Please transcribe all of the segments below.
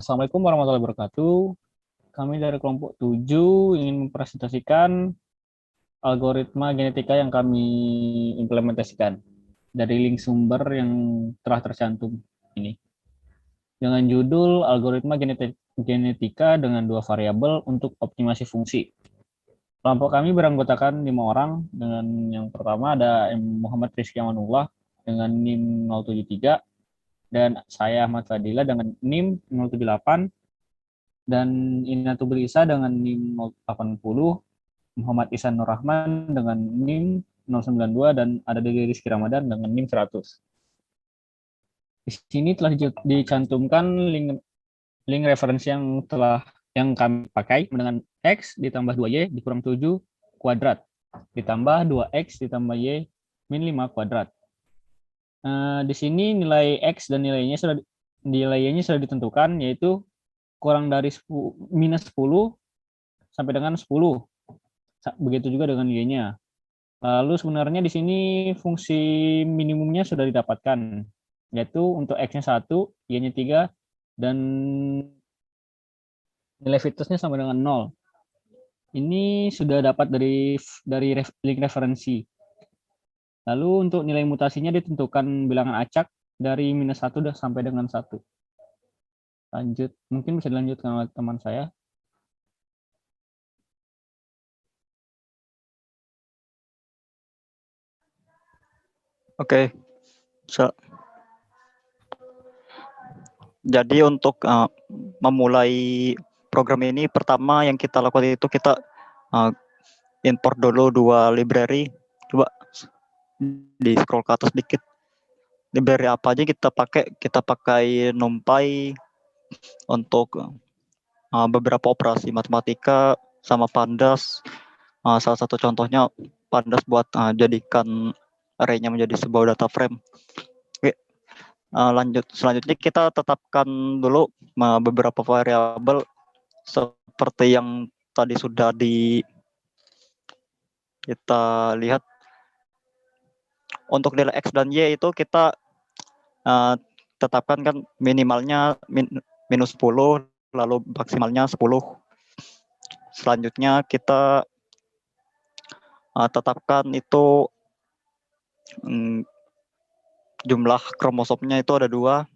Assalamualaikum warahmatullahi wabarakatuh. Kami dari kelompok 7 ingin mempresentasikan algoritma genetika yang kami implementasikan dari link sumber yang telah tercantum ini. Dengan judul algoritma genetika dengan dua variabel untuk optimasi fungsi. Kelompok kami beranggotakan 5 orang. Dengan yang pertama ada Muhammad Rizky Amanullah dengan NIM 073 dan saya Ahmad Fadila dengan NIM 078 dan Inatul Isa dengan NIM 080, Muhammad Ihsan Nur Rahman dengan NIM 092 dan ada Dede Rizky Ramadan dengan NIM 100. Di sini telah dicantumkan link referensi yang kami pakai dengan X ditambah 2Y dikurang 7 kuadrat ditambah 2X ditambah Y min 5 kuadrat. Di sini nilai X dan nilainya sudah ditentukan, yaitu kurang dari minus 10 sampai dengan 10. Begitu juga dengan Y-nya. Lalu sebenarnya di sini fungsi minimumnya sudah didapatkan, yaitu untuk X-nya 1, Y-nya 3, dan nilai fitusnya sama dengan 0. Ini sudah dapat dari link referensi. Lalu untuk nilai mutasinya ditentukan bilangan acak dari minus 1 sampai dengan 1. Lanjut, mungkin bisa dilanjutkan oleh teman saya. Oke, jadi untuk memulai program ini, pertama yang kita lakukan itu kita import dulu dua library. Coba di scroll ke atas dikit. Library apa aja kita pakai? Kita pakai NumPy untuk beberapa operasi matematika, sama Pandas. Salah satu contohnya Pandas buat jadikan array-nya menjadi sebuah data frame. Oke. Selanjutnya kita tetapkan dulu beberapa variabel seperti yang tadi sudah kita lihat. Untuk nilai X dan Y itu kita tetapkan kan minimalnya minus 10, lalu maksimalnya 10. Selanjutnya kita tetapkan itu jumlah kromosomnya itu ada 2,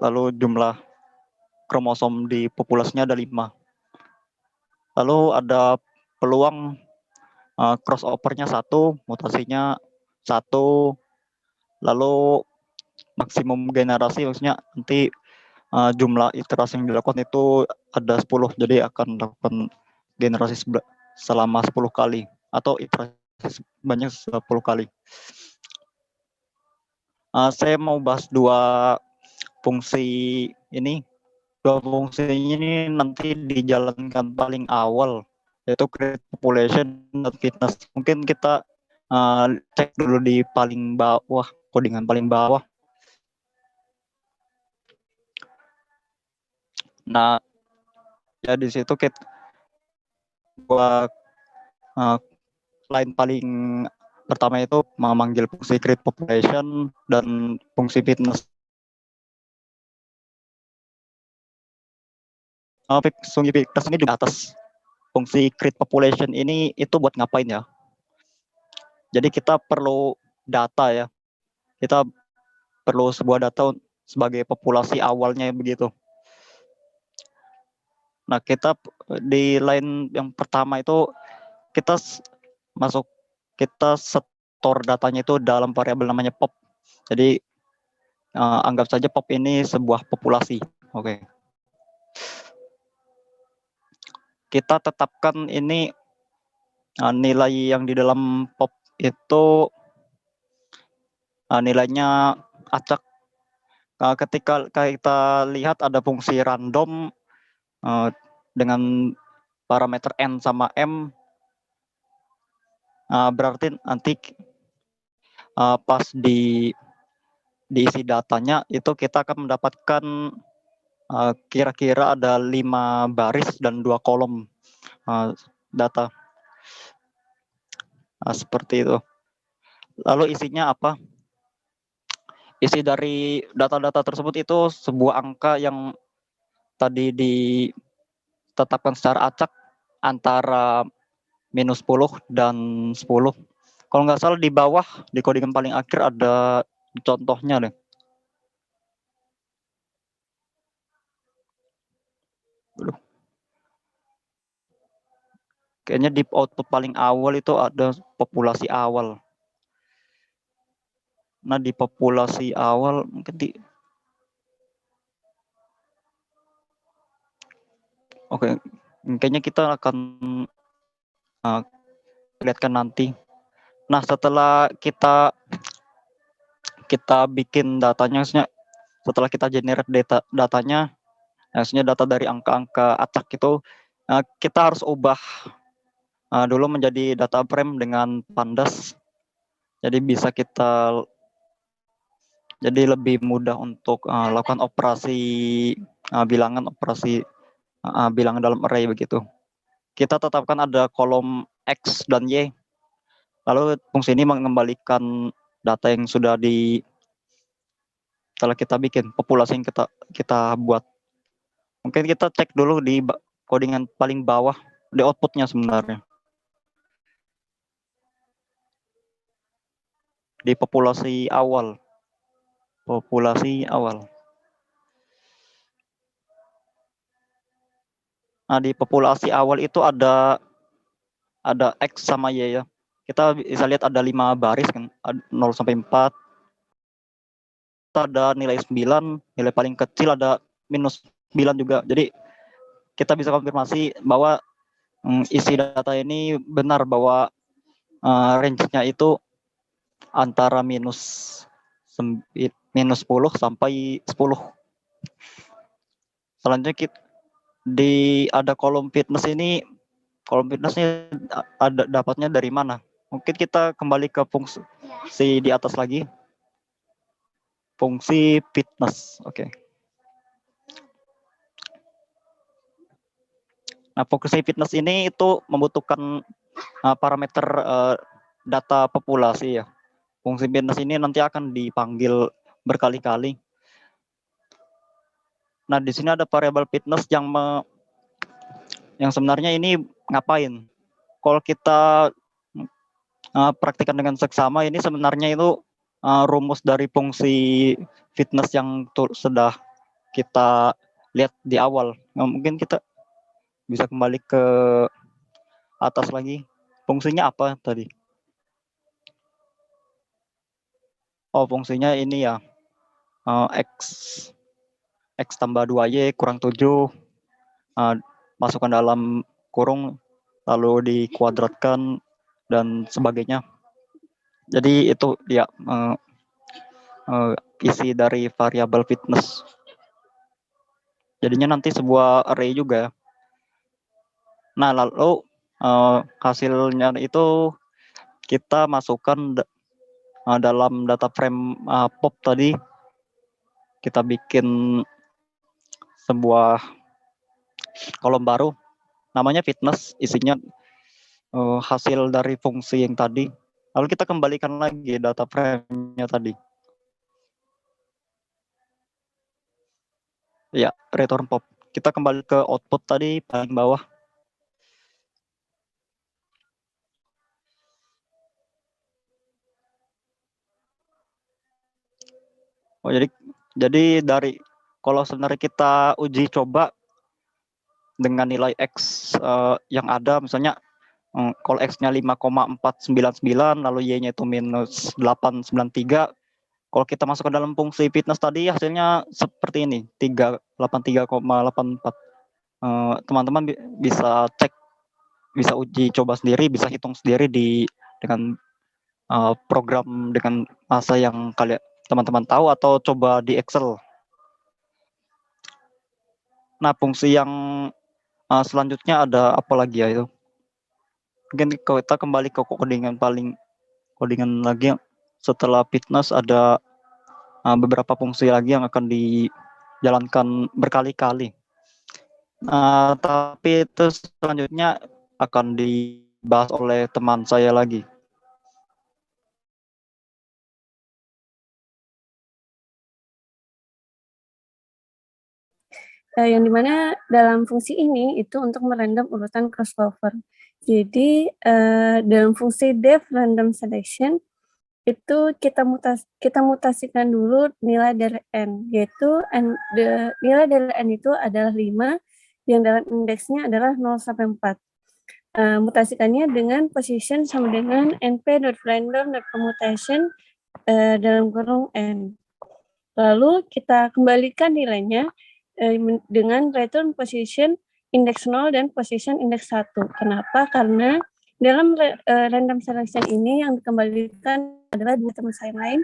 lalu jumlah kromosom di populasinya ada 5. Lalu ada peluang crossover-nya 1, mutasinya 1, lalu maksimum generasi, maksudnya nanti jumlah iterasi yang dilakukan itu ada 10, jadi akan dilakukan generasi selama 10 kali atau iterasi sebanyak 10 kali. Saya mau bahas dua fungsi ini. Dua fungsi ini nanti dijalankan paling awal, yaitu create population dan fitness. Mungkin kita cek dulu di paling bawah, codingan paling bawah. Nah, ya di situ kita buat line paling pertama itu memanggil fungsi create population dan fungsi fitness. Fungsi fitness ini di atas. Fungsi create population ini itu buat ngapain ya? Jadi kita perlu data ya. Kita perlu sebuah data sebagai populasi awalnya begitu. Nah, kita di line yang pertama itu kita store datanya itu dalam variabel namanya pop. Jadi anggap saja pop ini sebuah populasi. Oke. Kita tetapkan ini nilai yang di dalam pop itu nilainya acak. Ketika kita lihat ada fungsi random dengan parameter n sama m, berarti nanti pas diisi datanya itu kita akan mendapatkan kira-kira ada 5 baris dan 2 kolom data. Seperti itu. Lalu isinya apa? Isi dari data-data tersebut itu sebuah angka yang tadi ditetapkan secara acak antara -10 dan 10. Kalau nggak salah di bawah di codingan paling akhir ada contohnya deh. Aduh. Kayaknya di output paling awal itu ada populasi awal. Nah, di populasi awal mungkin Oke, kayaknya kita akan lihatkan nanti. Nah, setelah kita bikin datanya, setelah kita generate datanya, maksudnya data dari angka-angka acak itu, kita harus ubah dulu menjadi data frame dengan pandas. Jadi jadi lebih mudah untuk lakukan operasi bilangan, bilangan dalam array begitu. Kita tetapkan ada kolom X dan Y. Lalu fungsi ini mengembalikan data yang setelah kita bikin, populasi yang kita buat. Mungkin kita cek dulu di codingan paling bawah, di outputnya sebenarnya. Di populasi awal. Nah, di populasi awal itu ada X sama Y ya. Kita bisa lihat ada 5 baris kan, 0 sampai 4. Ada nilai 9, nilai paling kecil ada -9 juga. Jadi kita bisa konfirmasi bahwa isi data ini benar, bahwa range-nya itu antara -10 sampai 10. Selanjutnya ada kolom fitness ini. Kolom fitnessnya dapatnya dari mana? Mungkin kita kembali ke fungsi di atas lagi. Fungsi fitness. Oke. Nah, fungsi fitness ini itu membutuhkan parameter data populasi ya. Fungsi fitness ini nanti akan dipanggil berkali-kali. Nah, di sini ada variabel fitness yang sebenarnya ini ngapain? Kalau kita praktikkan dengan seksama, ini sebenarnya itu rumus dari fungsi fitness yang sudah kita lihat di awal. Nah, mungkin kita bisa kembali ke atas lagi. Fungsinya apa tadi? Oh, fungsinya ini ya, X tambah 2Y kurang 7, masukkan dalam kurung, lalu dikuadratkan, dan sebagainya. Jadi itu dia isi dari variabel fitness. Jadinya nanti sebuah array juga. Nah, lalu hasilnya itu kita masukkan dalam data frame pop tadi. Kita bikin sebuah kolom baru, namanya fitness, isinya hasil dari fungsi yang tadi. Lalu kita kembalikan lagi data frame-nya tadi. Ya, return pop. Kita kembali ke output tadi paling bawah. Oh, jadi kalau sebenarnya kita uji coba dengan nilai X yang ada, misalnya kalau X-nya 5,499, lalu Y-nya itu -893. Kalau kita masuk ke dalam fungsi fitness tadi, hasilnya seperti ini, 383,84. Teman-teman bisa cek, bisa uji coba sendiri, bisa hitung sendiri dengan program dengan masa yang teman-teman tahu, atau coba di Excel. Nah, fungsi yang selanjutnya ada apa lagi ya itu? Mungkin kita kembali ke codingan lagi. Setelah fitness ada beberapa fungsi lagi yang akan dijalankan berkali-kali. Tapi itu selanjutnya akan dibahas oleh teman saya lagi. yang dimana dalam fungsi ini itu untuk merandom urutan crossover. Jadi dalam fungsi def random selection itu kita mutasikan dulu nilai dari n, yaitu nilai dari n itu adalah 5 yang dalam indeksnya adalah 0 sampai 4. Mutasikannya dengan position sama dengan np.random.commutation dalam kurung n. Lalu kita kembalikan nilainya dengan return position index 0 dan position index 1. Kenapa? Karena dalam random selection ini yang dikembalikan adalah dua teman saya lain.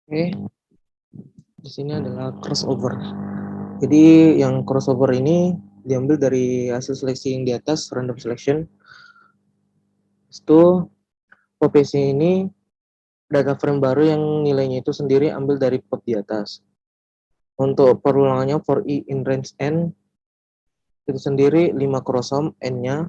Oke, di sini adalah crossover. Jadi yang crossover ini diambil dari hasil seleksi yang di atas, random selection. Itu populasi ini data frame baru yang nilainya itu sendiri ambil dari pop di atas. Untuk perulangannya for i in range n itu sendiri 5 kromosom n-nya.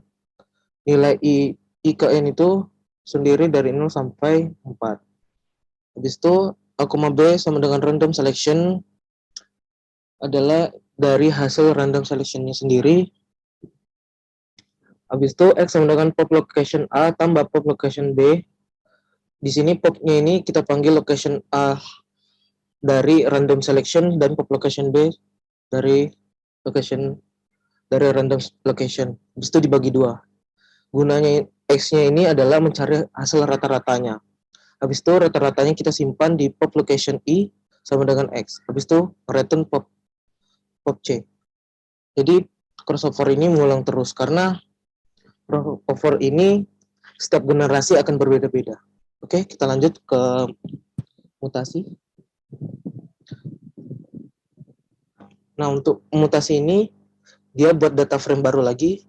Nilai i ke n itu sendiri dari 0 sampai 4. Habis itu akoma B sama dengan random selection adalah dari hasil random selectionnya sendiri. Habis itu X sama dengan pop location A tambah pop location B. Di sini popnya ini kita panggil location A dari random selection dan pop location B dari random location. Habis itu dibagi 2. Gunanya X-nya ini adalah mencari hasil rata-ratanya. Habis itu rata-ratanya kita simpan di pop location I sama dengan X. Habis itu return pop C. Jadi crossover ini mengulang terus karena crossover ini setiap generasi akan berbeda-beda. Oke, kita lanjut ke mutasi. Nah, untuk mutasi ini dia buat data frame baru lagi,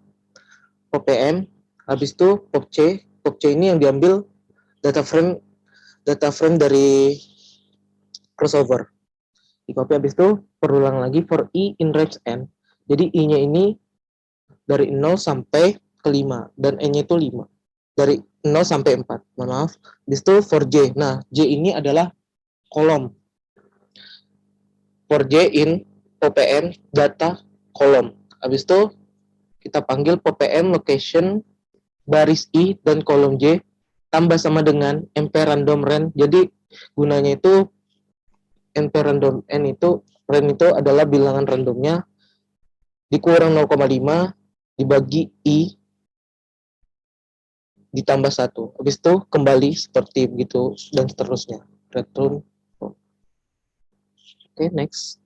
pop PM, habis itu pop C. Pop C ini yang diambil data frame dari crossover. Di copy habis itu perulang lagi for i in range n. Jadi i-nya ini dari 0 sampai ke 5 dan n-nya itu 5. Dari 0 sampai 4. Mohon maaf. Habis itu for j. Nah, j ini adalah kolom. For j in popm data kolom. Habis itu kita panggil popm location baris i dan kolom j tambah sama dengan mp random ren. Jadi gunanya itu np random n itu ren itu adalah bilangan randomnya dikurang 0,5 dibagi i ditambah 1. Habis itu kembali seperti begitu dan seterusnya. Return. Oke, next.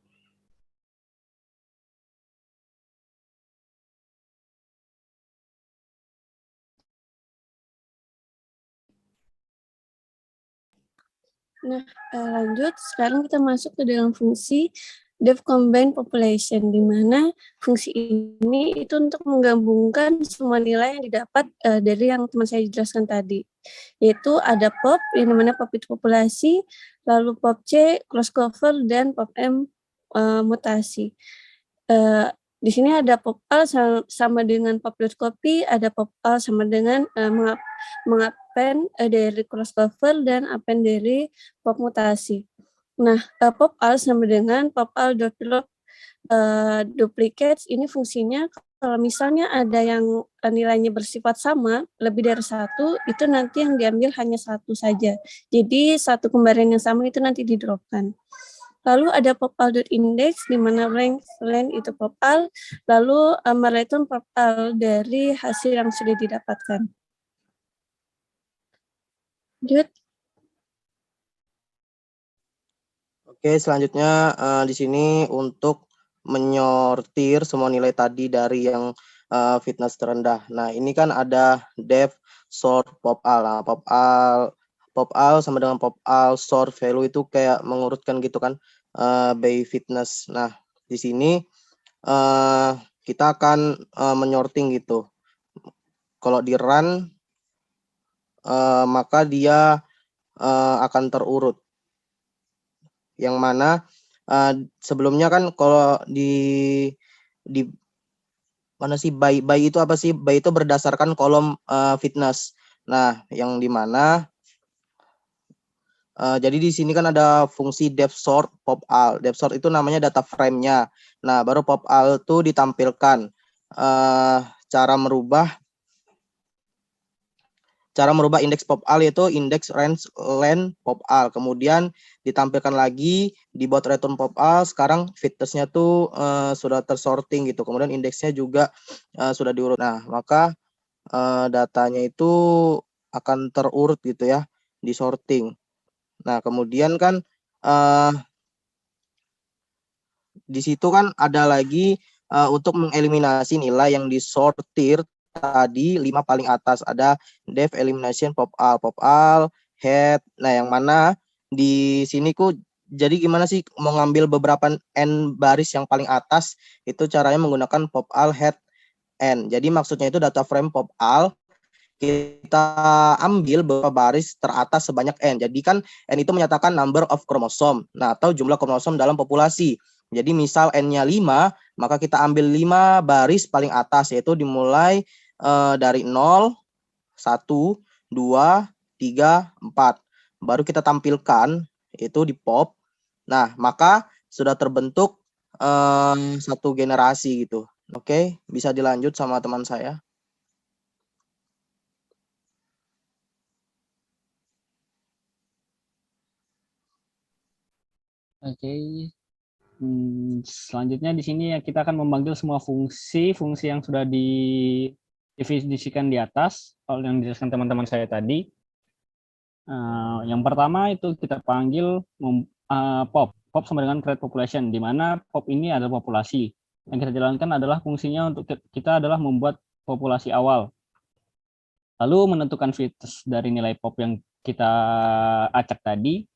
Nah, lanjut. Sekarang kita masuk ke dalam fungsi def combine population, di mana fungsi ini itu untuk menggabungkan semua nilai yang didapat dari yang teman saya jelaskan tadi. Yaitu ada pop, yang dimana pop itu populasi, lalu pop C, crossover, dan pop M mutasi. Di sini ada pop al sama dengan pop.copy, ada pop al sama dengan mengappend dari crossover dan append dari pop mutasi. Nah, pop al sama dengan pop al.log duplicates ini fungsinya kalau misalnya ada yang nilainya bersifat sama, lebih dari 1, itu nanti yang diambil hanya 1 saja. Jadi satu kembalian yang sama itu nanti di-dropkan. Lalu ada popal.index di mana rank itu popal, lalu mereturn popal dari hasil yang sudah didapatkan. Lanjut. Oke, selanjutnya di sini untuk menyortir semua nilai tadi dari yang fitness terendah. Nah, ini kan ada def sort popal. Nah, popal sama dengan popal sort value itu kayak mengurutkan gitu kan by fitness. Nah, di sini kita akan menyorting gitu. Kalau di run maka dia akan terurut. Yang mana sebelumnya kan kalau di mana sih by itu apa sih? By itu berdasarkan kolom fitness. Nah, yang di mana Jadi di sini kan ada fungsi depth sort pop-al. Depth sort itu namanya data frame-nya. Nah, baru pop-al itu ditampilkan. Cara merubah indeks pop-al yaitu indeks range len pop-al. Kemudian ditampilkan lagi di buat return pop-al. Sekarang fitness-nya tuh sudah tersorting gitu. Kemudian indeksnya juga sudah diurut. Nah, maka datanya itu akan terurut gitu ya, disorting. Nah, kemudian kan di situ kan ada lagi untuk mengeliminasi nilai yang disortir tadi 5 paling atas, ada def elimination pop-al, head. Nah, yang mana di sini jadi gimana sih mau ngambil beberapa n baris yang paling atas, itu caranya menggunakan pop-al head n. Jadi maksudnya itu data frame pop-al kita ambil beberapa baris teratas sebanyak n. Jadi kan n itu menyatakan number of chromosome, nah atau jumlah kromosom dalam populasi. Jadi misal n-nya 5, maka kita ambil 5 baris paling atas, yaitu dimulai dari 0, 1, 2, 3, 4. Baru kita tampilkan itu di pop. Nah, maka sudah terbentuk satu generasi gitu. Oke, bisa dilanjut sama teman saya. Oke. Selanjutnya di sini kita akan memanggil semua fungsi yang sudah didefinisikan di atas, yang dijelaskan teman-teman saya tadi. Yang pertama itu kita panggil pop. Pop sama dengan create population, di mana pop ini adalah populasi. Yang kita jalankan adalah fungsinya untuk kita adalah membuat populasi awal. Lalu menentukan fitness dari nilai pop yang kita acak tadi,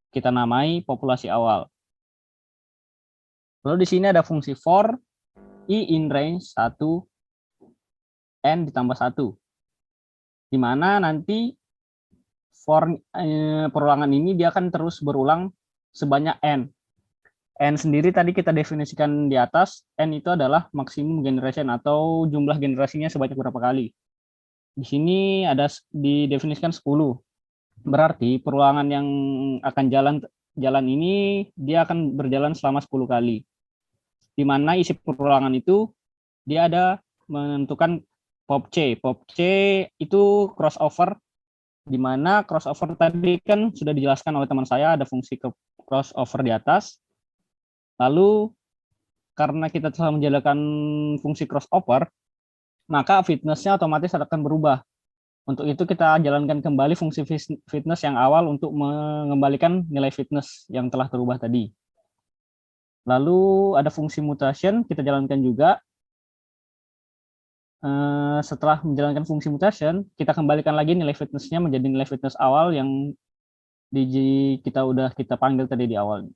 kita namai populasi awal. Lalu di sini ada fungsi for i in range 1 n ditambah 1. Di mana nanti for perulangan ini dia akan terus berulang sebanyak n. N sendiri tadi kita definisikan di atas, n itu adalah maksimum generation atau jumlah generasinya sebanyak berapa kali. Di sini ada didefinisikan 10. Berarti perulangan yang akan jalan ini dia akan berjalan selama 10 kali. Di mana isi perulangan itu dia ada menentukan pop C. Pop C itu crossover, di mana crossover tadi kan sudah dijelaskan oleh teman saya, ada fungsi crossover di atas. Lalu karena kita telah menjalankan fungsi crossover, maka fitness-nya otomatis akan berubah. Untuk itu kita jalankan kembali fungsi fitness yang awal untuk mengembalikan nilai fitness yang telah terubah tadi. Lalu ada fungsi mutation, kita jalankan juga. Setelah menjalankan fungsi mutation, kita kembalikan lagi nilai fitness-nya menjadi nilai fitness awal yang kita panggil tadi di awal.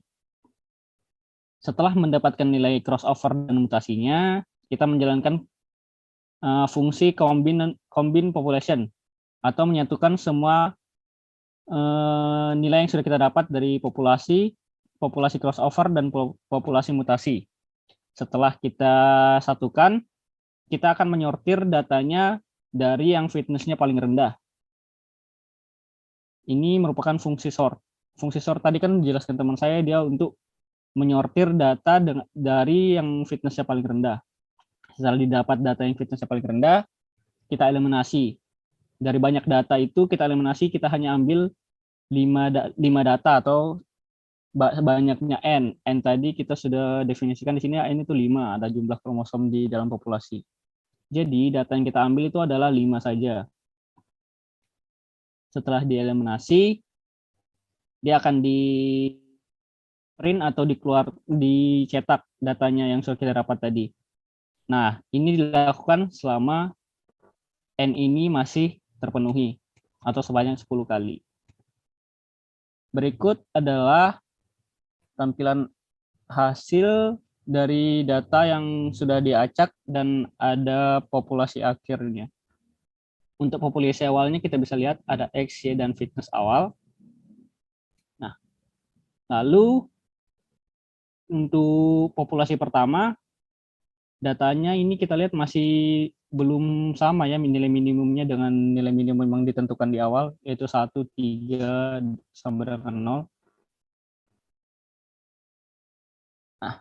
Setelah mendapatkan nilai crossover dan mutasinya, kita menjalankan fungsi combine population atau menyatukan semua nilai yang sudah kita dapat dari populasi crossover dan populasi mutasi. Setelah kita satukan, kita akan menyortir datanya dari yang fitness-nya paling rendah. Ini merupakan fungsi sort. Fungsi sort tadi kan dijelaskan teman saya, dia untuk menyortir data dari yang fitness-nya paling rendah. Setelah didapat data yang fitness-nya paling rendah, kita eliminasi. Dari banyak data itu kita eliminasi, kita hanya ambil 5 data atau banyaknya n. N tadi kita sudah definisikan di sini, n itu 5, ada jumlah kromosom di dalam populasi. Jadi data yang kita ambil itu adalah 5 saja. Setelah dieliminasi, dia akan di print atau dicetak datanya yang sudah kita dapat tadi. Nah, ini dilakukan selama n ini masih terpenuhi atau sebanyak 10 kali. Berikut adalah tampilan hasil dari data yang sudah diacak dan ada populasi akhirnya. Untuk populasi awalnya kita bisa lihat ada X, Y, dan fitness awal. Nah, lalu untuk populasi pertama, datanya ini kita lihat masih belum sama ya nilai minimumnya dengan nilai minimum yang ditentukan di awal, yaitu 1, 3, sama dengan 0. Nah,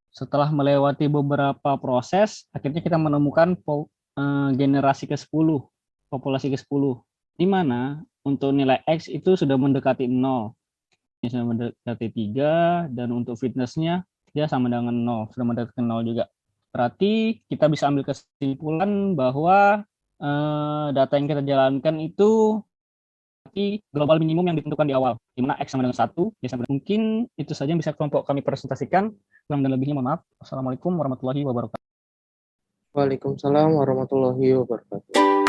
setelah melewati beberapa proses, akhirnya kita menemukan generasi ke-10, populasi ke-10, di mana untuk nilai X itu sudah mendekati 0, ini sudah mendekati 3, dan untuk fitnessnya dia sama dengan 0, sudah mendekati 0 juga. Berarti kita bisa ambil kesimpulan bahwa data yang kita jalankan itu global minimum yang ditentukan di awal, di mana X sama dengan 1, Y sama dengan. Mungkin itu saja yang bisa kelompok kami presentasikan. Kurang dan lebihnya mohon maaf. Assalamualaikum warahmatullahi wabarakatuh. Waalaikumsalam warahmatullahi wabarakatuh.